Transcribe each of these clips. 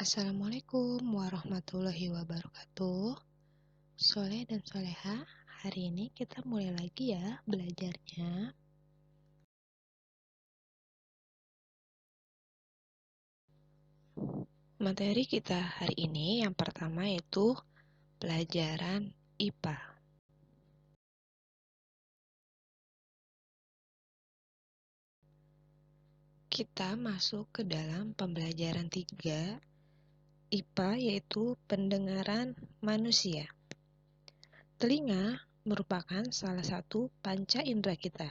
Assalamualaikum warahmatullahi wabarakatuh. Soleh dan soleha, hari ini kita mulai lagi ya belajarnya. Materi kita hari ini yang pertama yaitu pelajaran IPA. Kita masuk ke dalam pembelajaran 3 IPA yaitu pendengaran manusia. Telinga merupakan salah satu panca indera kita.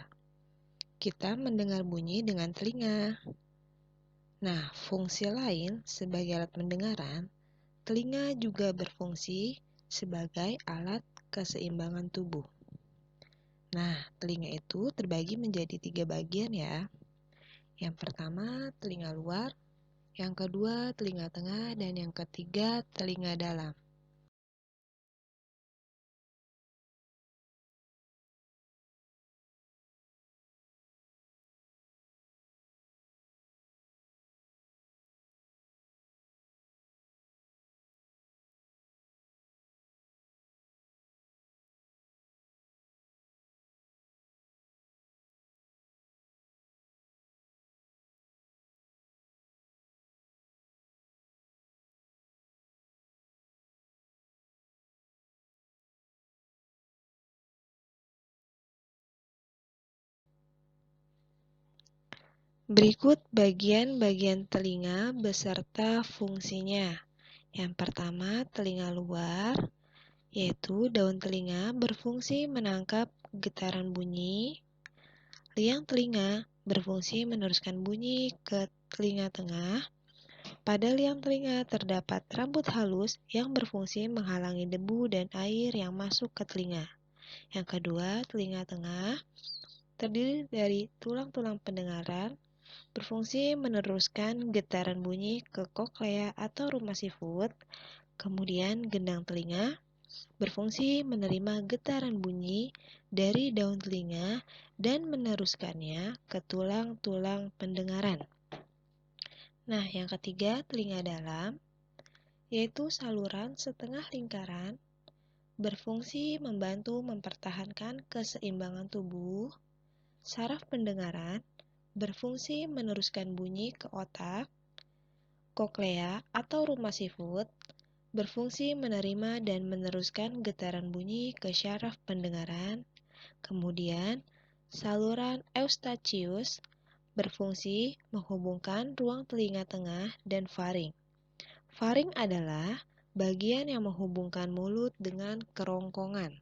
Kita mendengar bunyi dengan telinga. Nah, fungsi lain sebagai alat pendengaran, telinga juga berfungsi sebagai alat keseimbangan tubuh. Nah, telinga itu terbagi menjadi 3 bagian ya. Yang pertama, telinga luar, yang kedua, telinga tengah, dan yang ketiga, telinga dalam. Berikut bagian-bagian telinga beserta fungsinya. Yang pertama, telinga luar, yaitu daun telinga berfungsi menangkap getaran bunyi. Liang telinga berfungsi meneruskan bunyi ke telinga tengah. Pada liang telinga terdapat rambut halus yang berfungsi menghalangi debu dan air yang masuk ke telinga. Yang kedua, telinga tengah terdiri dari tulang-tulang pendengaran, berfungsi meneruskan getaran bunyi ke koklea atau rumah sifut. Kemudian gendang telinga berfungsi menerima getaran bunyi dari daun telinga dan meneruskannya ke tulang-tulang pendengaran. Nah, yang ketiga, telinga dalam, yaitu saluran setengah lingkaran, berfungsi membantu mempertahankan keseimbangan tubuh. Saraf pendengaran berfungsi meneruskan bunyi ke otak. Koklea atau rumah sifut berfungsi menerima dan meneruskan getaran bunyi ke syaraf pendengaran. Kemudian, saluran eustachius berfungsi menghubungkan ruang telinga tengah dan faring. Faring adalah bagian yang menghubungkan mulut dengan kerongkongan.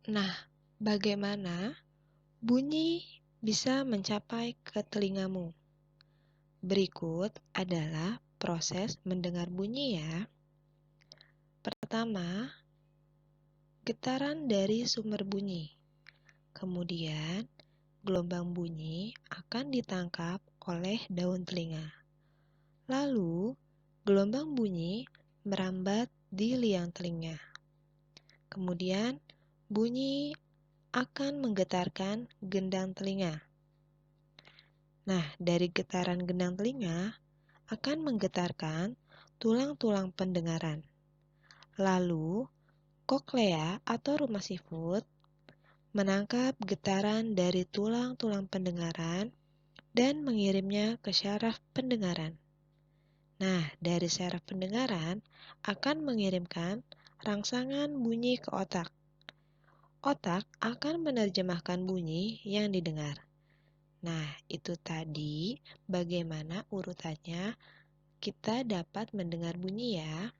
Nah, bagaimana bunyi bisa mencapai ke telingamu? Berikut adalah proses mendengar bunyi ya. Pertama, getaran dari sumber bunyi. Kemudian, gelombang bunyi akan ditangkap oleh daun telinga. Lalu, gelombang bunyi merambat di liang telinga. Kemudian, bunyi akan menggetarkan gendang telinga. Nah, dari getaran gendang telinga akan menggetarkan tulang-tulang pendengaran. Lalu, koklea atau rumah sifut menangkap getaran dari tulang-tulang pendengaran dan mengirimnya ke syaraf pendengaran. Nah, dari syaraf pendengaran akan mengirimkan rangsangan bunyi ke otak. Otak akan menerjemahkan bunyi yang didengar. Nah, itu tadi bagaimana urutannya kita dapat mendengar bunyi ya.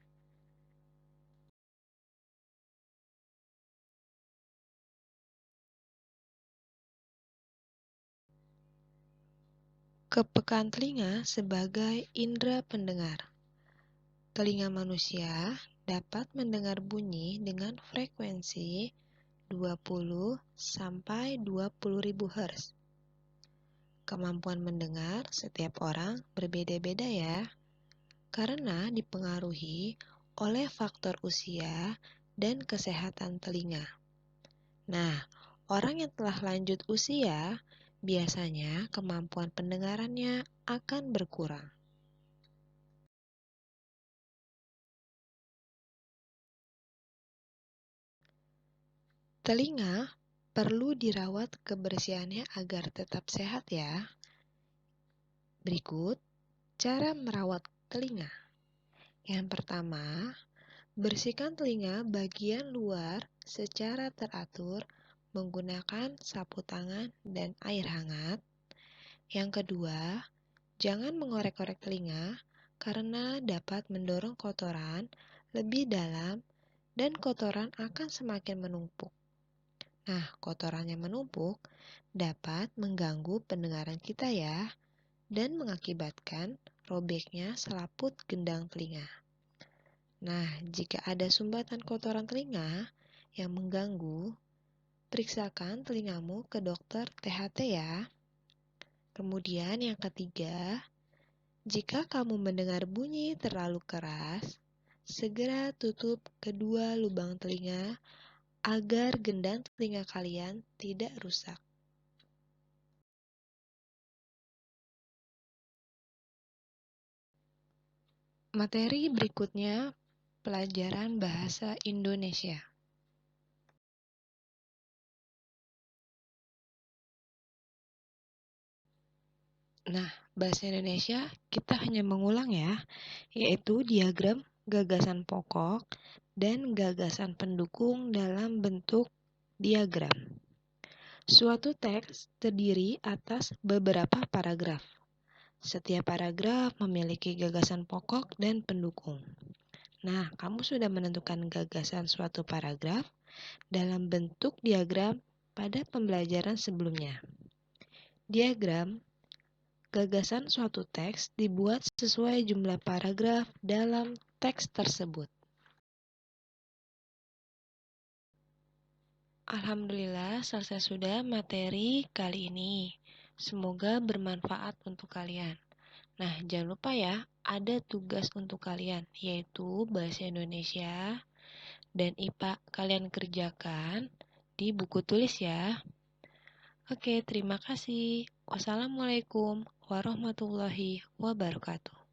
Kepekaan telinga sebagai indera pendengar. Telinga manusia dapat mendengar bunyi dengan frekuensi 20 sampai 20.000 Hz. kemampuan mendengar setiap orang berbeda-beda ya, karena dipengaruhi oleh faktor usia dan kesehatan telinga. Nah, orang yang telah lanjut usia biasanya kemampuan pendengarannya akan berkurang. Telinga perlu dirawat kebersihannya agar tetap sehat ya. Berikut cara merawat telinga. Yang pertama, bersihkan telinga bagian luar secara teratur menggunakan sapu tangan dan air hangat. Yang kedua, jangan mengorek-korek telinga karena dapat mendorong kotoran lebih dalam dan kotoran akan semakin menumpuk. Nah, kotoran yang menumpuk dapat mengganggu pendengaran kita ya dan mengakibatkan robeknya selaput gendang telinga. Nah, jika ada sumbatan kotoran telinga yang mengganggu, periksakan telingamu ke dokter THT ya. Kemudian yang ketiga, jika kamu mendengar bunyi terlalu keras, segera tutup kedua lubang telinga agar gendang telinga kalian tidak rusak. Materi berikutnya, pelajaran bahasa Indonesia. Nah, bahasa Indonesia kita hanya mengulang ya, yaitu diagram gagasan pokok dan gagasan pendukung dalam bentuk diagram. Suatu teks terdiri atas beberapa paragraf. Setiap paragraf memiliki gagasan pokok dan pendukung. Nah, kamu sudah menentukan gagasan suatu paragraf dalam bentuk diagram pada pembelajaran sebelumnya. Diagram gagasan suatu teks dibuat sesuai jumlah paragraf dalam teks tersebut. Alhamdulillah, selesai sudah materi kali ini. Semoga bermanfaat untuk kalian. Nah, jangan lupa ya, ada tugas untuk kalian, yaitu Bahasa Indonesia dan IPA kalian kerjakan di buku tulis ya. Oke, terima kasih. Wassalamualaikum warahmatullahi wabarakatuh.